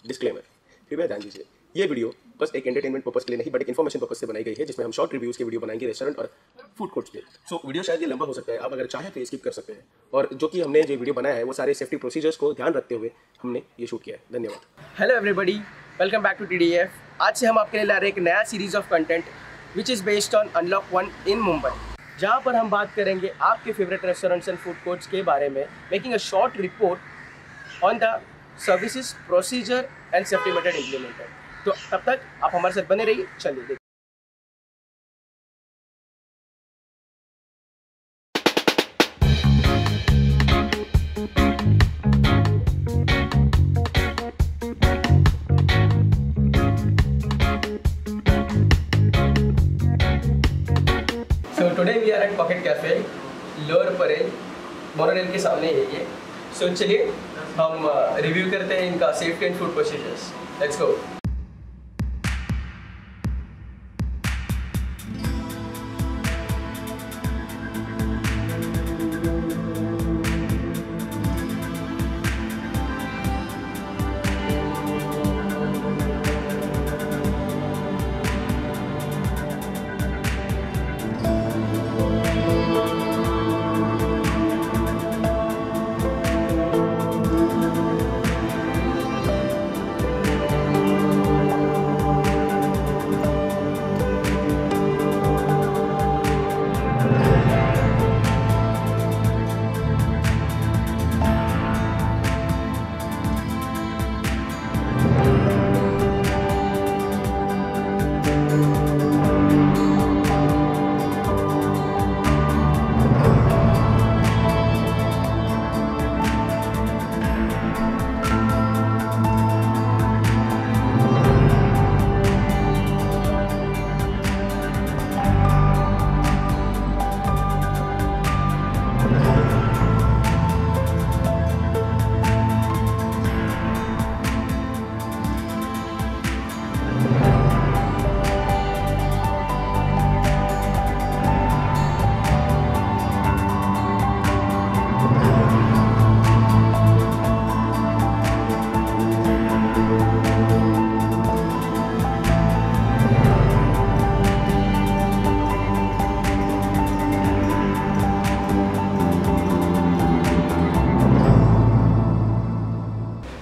Disclaimer, कृपया ध्यान दीजिए, ये वीडियो बस एक एंटरटेनमेंट पर्पस के लिए नहीं बट एक इन्फॉर्मेशन पर्पस से बनाई गई है, जिसमें हम शॉर्ट रिव्यूज़ की वीडियो बनाएंगे रेस्टोरेंट और फूड कोर्ट्स पे। सो वीडियो शायद ये लंबा हो सकता है, आप अगर चाहें तो स्किप कर सकते हैं। और जो कि हमने जो वीडियो बनाया है वो सारे सेफ्टी प्रोसीजर्स को ध्यान रखते हुए हमने ये शूट किया है। धन्यवाद। Hello everybody, welcome back to TDF। आज से हम आपके लिए ला रहे हैं एक नया series of content which is based on unlock 1 इन मुंबई, जहां पर हम बात करेंगे आपके favourite restaurants and food courts के बारे में, making a short report on the services, procedure and safety method implemented. तो तब तक आप हमारे साथ बने रहिए। चलिए देखिए। So today we are at Pocket Cafe, lower Parel, monorail के सामने है। So चलिए हम रिव्यू करते हैं इनका safety and food procedures. Let's go.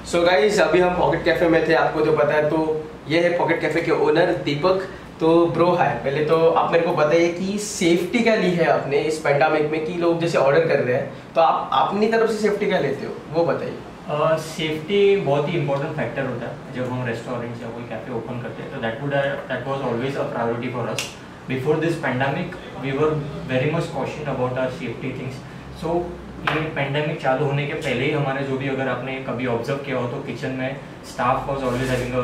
So guys, अभी हम पॉकेट कैफ़े में थे, आपको तो पता है। तो ये है पॉकेट कैफ़े के ओनर दीपक। तो ब्रो हाय, पहले तो आप मेरे को बताइए कि सेफ्टी क्या ली है आपने इस पेंडेमिक में, कि लोग जैसे ऑर्डर कर रहे हैं तो आप अपनी तरफ से सेफ्टी क्या लेते हो, वो बताइए। सेफ्टी बहुत ही इंपॉर्टेंट फैक्टर होता है जब हम रेस्टोरेंट या कोई कैफ़े ओपन करते हैं। तो that was always a priority for us. Before this pandemic we were very much caution about our safety things. So ये पेंडेमिक चालू होने के पहले ही हमारे जो भी, अगर आपने कभी ऑब्जर्व किया हो तो किचन में staff was always having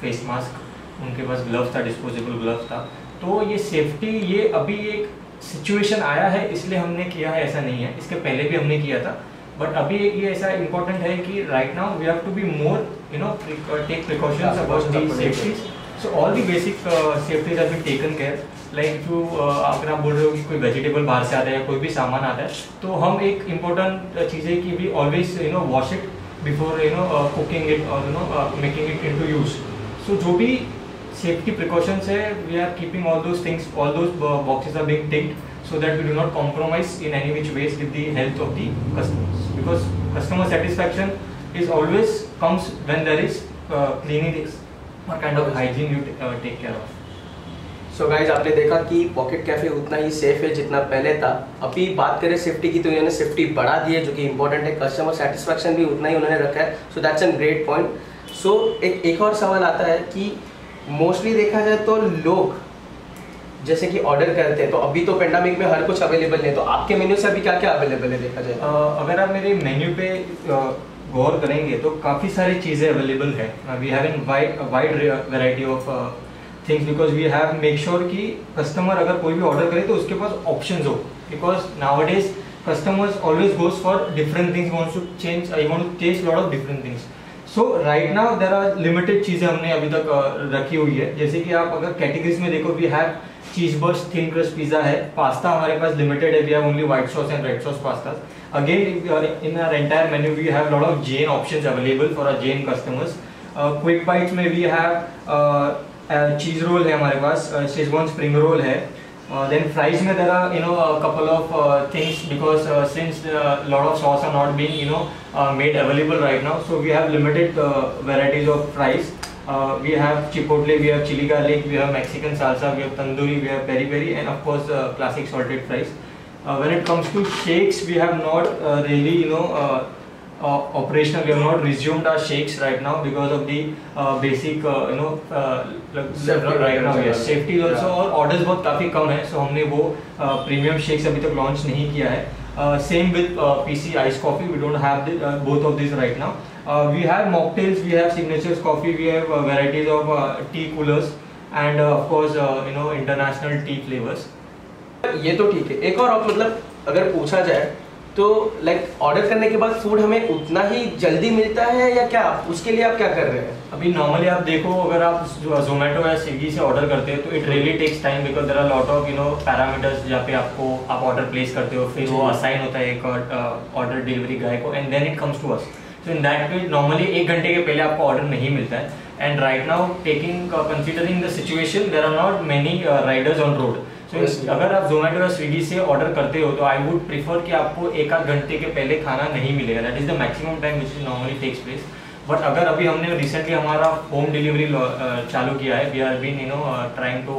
face mask, उनके पास ग्लव्स था, डिस्पोजेबल ग्लव्स था। तो ये सेफ्टी, ये अभी एक सिचुएशन आया है इसलिए हमने किया है, ऐसा नहीं है, इसके पहले भी हमने किया था। बट अभी ये ऐसा इम्पोर्टेंट है कि right now we have to be more take precautions about the safeties. So all the basic safeties have been taken care. Like जो अगर आप बोल रहे हो कि कोई वेजिटेबल बाहर से आता है या कोई भी सामान आता है, तो हम एक इम्पोर्टेंट चीज़ है कि we always wash it before cooking it और making it into use. So जो भी सेफ्टी प्रिकॉशंस है, we are keeping all those things, all those boxes are being ticked so that we do not compromise in any which ways with the health of the customers, because customer satisfaction is always comes when there is cleaning और kind of hygiene you take care of. So guys, आपने देखा कि pocket cafe उतना ही safe है जितना पहले था। अभी बात करें सेफ्टी की, तो इन्होंने सेफ्टी बढ़ा दी है, जो कि इंपॉर्टेंट है। कस्टमर सेटिस्फैक्शन भी उतना ही उन्होंने रखा है। So that's an great point. So एक और सवाल आता है कि मोस्टली देखा जाए तो लोग जैसे कि ऑर्डर करते हैं, तो अभी तो पेंडेमिक में हर कुछ अवेलेबल नहीं है, तो आपके मेन्यू से अभी क्या क्या अवेलेबल है देखा जाए? अगर आप मेरे मेन्यू पे गौर करेंगे तो काफ़ी सारी चीज़ें अवेलेबल है। We have an wide variety of things, because we have make sure कि कस्टमर अगर कोई भी ऑर्डर करे तो उसके पास ऑप्शंस हो, because nowadays customers always goes for different things, wants to change, I want to taste lot of different things. So right now there are limited चीज़ें हमने अभी तक रखी हुई है, जैसे कि आप अगर कैटेगरीज में देखो, we have cheese burst, thin crust pizza है, पास्ता हमारे पास लिमिटेड है, we have only white sauce and red sauce pastas. Again, in our entire menu we have lot of Jain options available for our Jain customers. Quick bytes में we have cheese roll है हमारे पास, Schezwan spring roll है. Then fries में there are a couple of things because since lot of sauce are not being made available right now, so we have limited varieties of fries. We have chipotle, we have chili garlic, we have Mexican salsa, we have tandoori, we have peri peri, and of course classic salted fries. When it comes to shakes, we have not really operational. We have not resumed our shakes right now because of the basic right now. Yes, safety also. और orders बहुत काफ़ी कम है, so हमने वो premium shakes अभी तक launch नहीं किया है. Same with PC iced coffee. We don't have both of these right now. We have mocktails, we have signatures coffee, we have varieties of tea coolers, and of course international tea flavors. ये तो ठीक है. एक और मतलब अगर पूछा जाए तो लाइक ऑर्डर करने के बाद फूड हमें उतना ही जल्दी मिलता है या क्या, उसके लिए आप क्या कर रहे हैं? अभी नॉर्मली आप देखो, अगर आप जोमेटो या स्विगी से ऑर्डर करते हो तो it really takes time because there are lot of parameters जहाँ पे आप ऑर्डर प्लेस करते हो, फिर वो असाइन होता है एक ऑर्डर डिलीवरी गाय को, and then it comes to us. So in that case normally 1 घंटे के पहले आपको ऑर्डर नहीं मिलता है. And right now taking considering the situation there are not many riders on road. अगर आप जोमेटो या स्विगी से ऑर्डर करते हो तो आई वुड प्रीफर कि आपको 1-8 घंटे के पहले खाना नहीं मिलेगा. That is the maximum time which is normally takes place. But अगर अभी हमने रिसेंटली हमारा होम डिलीवरी चालू किया है, we are been trying to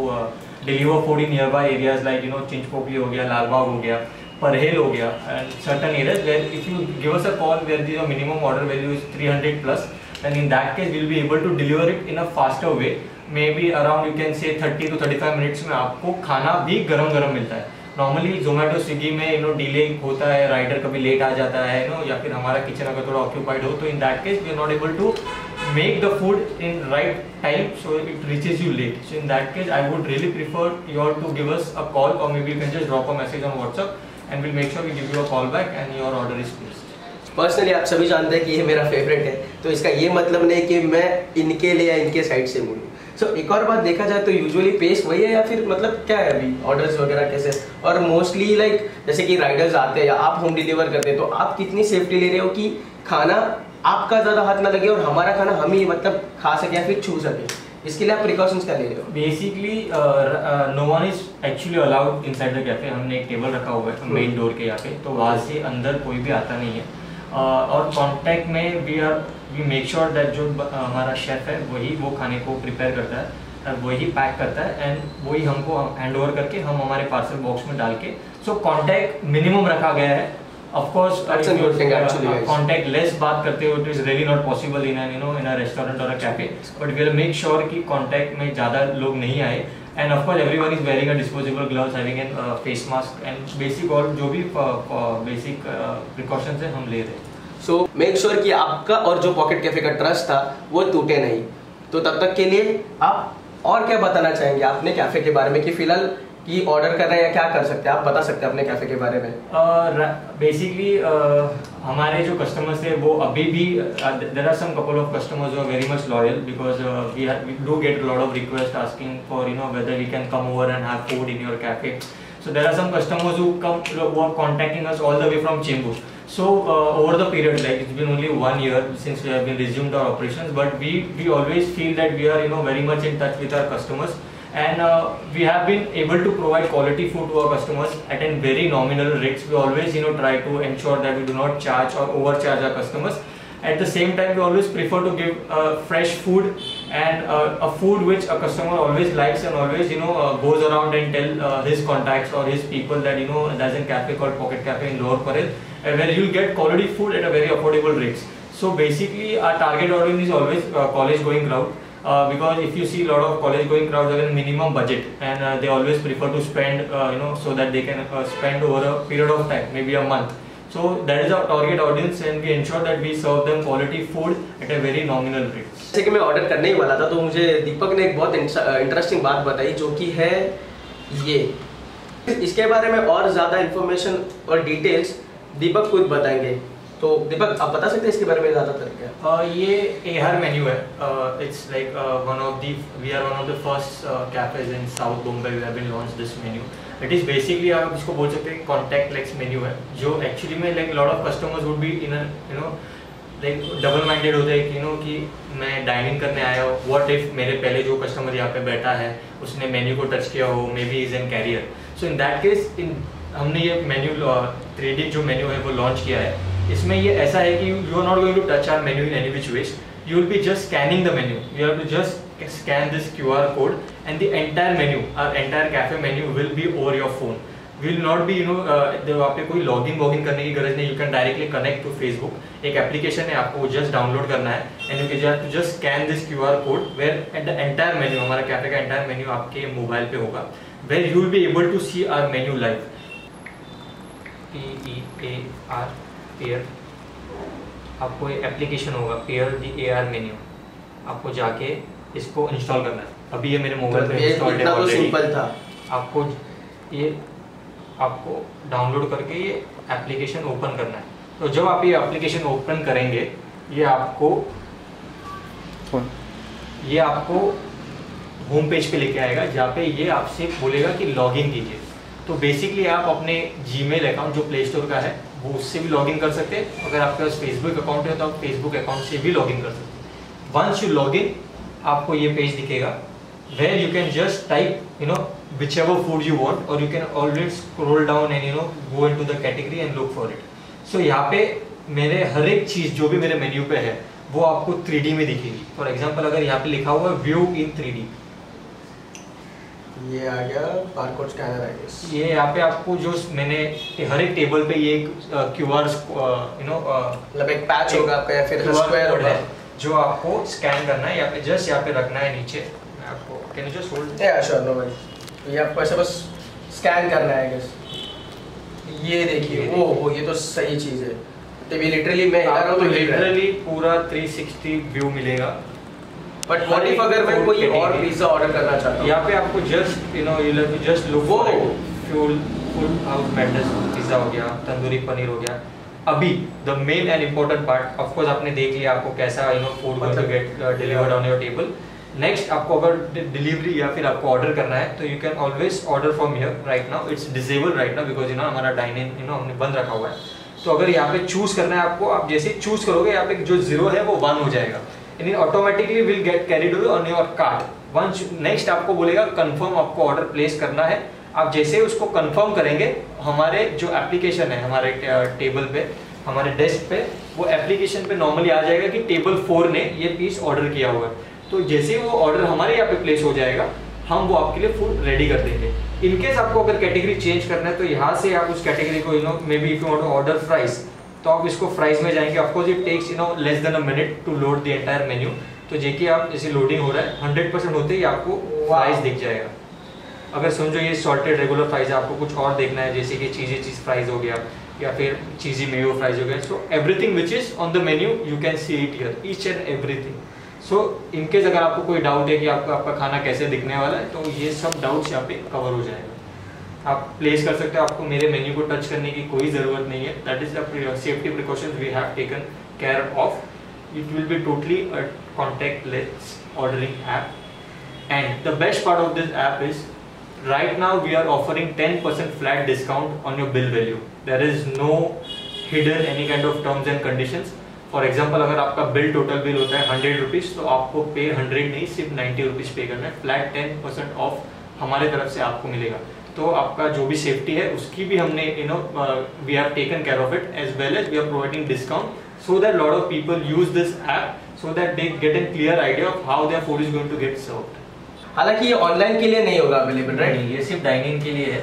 deliver food in nearby areas like Chinchpokli हो गया, लालबाग हो गया, परहेल हो गया, and certain areas where if you give us a call where the minimum order value is 300+, then in that case we'll be able to deliver it in a faster way. Maybe around you can say 30 to 35 minutes में आपको खाना भी गरम गरम मिलता है. Normally Zomato Swiggy में delay होता है, राइडर कभी लेट आ जाता है या फिर हमारा किचन अगर थोड़ा ऑक्यूपाइड हो, तो in that case we are not able to make the food in right time, so it reaches you late. So in that case I would really prefer you all to give us a call और maybe you can just drop a message on WhatsApp and will make sure we give you a call back and your order is placed. Personally आप सभी जानते हैं कि ये मेरा favourite है, तो इसका ये मतलब नहीं कि मैं इनके लिए या इनके साइड से बोलूँ. सो एक और बात देखा जाए तो यूजुअली पेस वही है या फिर मतलब क्या है अभी ऑर्डर्स वगैरह कैसे, और मोस्टली लाइक जैसे कि राइडर्स आते हैं या आप होम डिलीवर करते हैं, तो आप कितनी सेफ्टी ले रहे हो कि खाना आपका ज़्यादा हाथ ना लगे और हमारा खाना हम ही मतलब खा सके या फिर छू सके, इसके लिए आप प्रिकॉशंस क्या ले रहे हो? Basically no one is actually allowed inside the cafe. हमने एक टेबल रखा हुआ है मेन डोर के यहाँ पे, तो वहाँ से अंदर कोई भी आता नहीं है. और कॉन्टैक्ट में वी मेक श्योर दैट जो हमारा शेफ़ है वही वो खाने को प्रिपेयर करता है, वही पैक करता है एंड वही हमको हैंड ओवर करके हम हमारे पार्सल बॉक्स में डाल के. सो कॉन्टैक्ट मिनिमम रखा गया है. ऑफ कोर्स कॉन्टैक्ट लेस बात करते हो, it is really not possible in a restaurant और a cafe, but we will make sure कि कॉन्टैक्ट में ज़्यादा लोग नहीं आए. And of course everyone is wearing a disposable gloves, having an face mask and basic और जो भी बेसिक प्रिकॉशंस है हम ले रहे हैं. सो मेक श्योर कि आपका और जो पॉकेट कैफे का ट्रस्ट था वो टूटे नहीं. तो तब तक के लिए आप और क्या बताना चाहेंगे आपने कैफे के बारे में कि फिलहाल कि ऑर्डर कर रहे हैं या क्या कर सकते हैं, आप बता सकते हैं अपने कैफे के बारे में? बेसिकली हमारे जो कस्टमर्स थे वो अभी भी there are some couple of customers who are very much loyal because we do get lot of request asking for whether we can come over and have food in your cafe. So there are some customers who are contacting us all the way from Chembur. So over the period, like it's been only 1 year since we have been resumed our operations, but we always feel that we are very much in touch with our customers, and we have been able to provide quality food to our customers at a very nominal rates. We always try to ensure that we do not charge or overcharge our customers. At the same time, we always prefer to give fresh food and a food which a customer always likes and always goes around and tell his contacts or his people that there's a cafe called Pocket Cafe in Lower Parel where you'll get quality food at a very affordable rates. So basically our target audience is always college going crowd, because if you see a lot of college going crowds have a minimum budget and they always prefer to spend so that they can spend over a period of time, maybe a month. So that is our target audience and we ensure that we serve them quality food at a very nominal rate. जैसे कि मैं order करने ही वाला था तो मुझे दीपक ने एक बहुत इंटरेस्टिंग बात बताई जो कि है ये. इसके बारे में और ज़्यादा इंफॉर्मेशन और डिटेल्स दीपक खुद बताएंगे. तो दीपक आप बता सकते हैं इसके बारे में ज़्यादातर क्या? ये एहर मेन्यू है. It's like we are one of the first cafes in South Bombay we have been launch this menu. It is basically आप इसको बोल सकते हैं कॉन्टैक्ट लेस मेन्यू है जो एक्चुअली में like lot of customers would be like double minded होता है कि कि मैं डाइनिंग करने आया हूँ, व्हाट इफ मेरे पहले जो कस्टमर यहाँ पे बैठा है उसने मेन्यू को टच किया हो, maybe is an carrier. So in that case हमने ये मेन्यू 3D जो मेन्यू है वो लॉन्च किया है। इसमें ये ऐसा है कि you are not going to touch our menu in any which ways, you will be just scanning the menu. You have to just scan this QR code and the entire menu, our entire cafe menu will be over your phone. Will not be वहाँ पे कोई login करने की गरज नहीं. You can directly connect to Facebook. एक application है, आपको just डाउनलोड करना है and you can just scan this QR code where at the entire menu, हमारा कैफे का entire menu आपके मोबाइल पे होगा, where you will be able to see our menu live. PEAR pair, आपको एक application होगा पेयर दी AR menu, आपको जाके इसको इंस्टॉल करना है. अभी ये मेरे मोबाइल पे इंस्टॉल्ड है ऑलरेडी. आपको डाउनलोड करके ये एप्लीकेशन ओपन करना है. तो जब आप ये एप्लीकेशन ओपन करेंगे ये आपको होम पेज पे लेके आएगा जहाँ पे ये आपसे बोलेगा कि लॉगिन कीजिए. तो बेसिकली आप अपने जीमेल अकाउंट जो प्ले स्टोर का है वो उससे भी लॉगिन कर सकते हैं. अगर आपके पास फेसबुक अकाउंट है तो आप फेसबुक अकाउंट से भी लॉगिन कर सकते हैं. वंस यू लॉगिन आपको ये पेज दिखेगा where you can just type whichever food you want, or you can always scroll down and go into the category and look for it. So यहाँ पे मेरे हर एक चीज जो भी मेरे मेन्यू पे है वो आपको 3D में दिखेगी. फॉर एग्जांपल अगर यहाँ पे लिखा हुआ है व्यू इन 3D, ये आ गया बारकोड स्कैनर है. ये यहाँ पे आपको जो मैंने हर एक टेबल पे ये QR मतलब एक पैच होगा आपका या फिर स्क्वायर होगा जो आपको स्कैन करना है. यहाँ पे जस्ट यहाँ पे रखना है नीचे. आपको कैन यू जस्ट होल्ड? या श्योर, नो वरी. ये आपको ऐसे बस स्कैन करना है गाइस. ये देखिए वो ये तो सही चीज है. तो ये लिटरली मैं हिला रहा हूं तो लिटरली पूरा 360 व्यू मिलेगा. बट व्हाट इफ अगर मैं कोई और पिज्जा ऑर्डर करना चाहता हूं? यहाँ पे आपको just you have to just look for full house matters pizza हो गया, तंदूरी पनीर हो गया. अभी the main and important part, of course आपने देख लिया आपको कैसा food going to get delivered on your table. Next आपको अगर डिलीवरी या फिर आपको ऑर्डर करना है तो you can always order from here. Right now it's disable right now because हमारा डाइन इन हमने बंद रखा हुआ है. तो अगर यहाँ पे चूज करना है आपको, आप जैसे चूज करोगे यहाँ पे जो 0 है वो 1 हो जाएगा and automatically will get carried on your cart. Once next आपको बोलेगा कंफर्म आपको ऑर्डर प्लेस करना है. आप जैसे उसको कंफर्म करेंगे हमारे जो एप्लीकेशन है हमारे टेबल पे हमारे डेस्क पे वो एप्लीकेशन पे नॉर्मली आ जाएगा कि टेबल 4 ने ये पीस ऑर्डर किया हुआ है. तो जैसे वो ऑर्डर हमारे यहाँ पे प्लेस हो जाएगा हम वो आपके लिए फूड रेडी कर देंगे. इनकेस आपको अगर कैटेगरी चेंज करना है तो यहाँ से आप उस कैटेगरी को maybe if you want to order fries तो आप इसको फ्राइज में जाएंगे. Of course it takes less than a minute to load the entire menu. तो जैसे आप जैसे लोडिंग हो रहा है 100% होते ही आपको फ्राइज दिख जाएगा. अगर समझो ये सॉल्टेड रेगुलर फ्राइज है, आपको कुछ और देखना है जैसे कि चीज फ्राइज हो गया या फिर चीजी मेयो फ्राइज हो गया. So everything which is on the menu you can see it here, each and everything. So in case अगर आपको कोई डाउट है कि आपका खाना कैसे दिखने वाला है तो ये सब डाउट्स यहाँ पे कवर हो जाएगा. आप प्लेस कर सकते हो. आपको मेरे मेन्यू को टच करने की कोई ज़रूरत नहीं है. That is the safety precautions we have taken care of. It will be totally a contactless ordering app. And the best part of this app is right now we are offering 10% flat discount on your bill value. There is no hidden any kind of terms and conditions. For example अगर आपका bill total bill होता है 100 rupees तो आपको पे 100 नहीं सिर्फ 90 rupees पे करना है. फ्लैट 10% ऑफ हमारे तरफ से आपको मिलेगा. तो आपका जो भी सेफ्टी है उसकी भी हमने we have taken care of it as well as we are providing discount so that lot of people use this app so that they get an clear idea of how their food is going to get served. हालांकि ये online के लिए नहीं होगा available, right? ये सिर्फ dining के लिए है.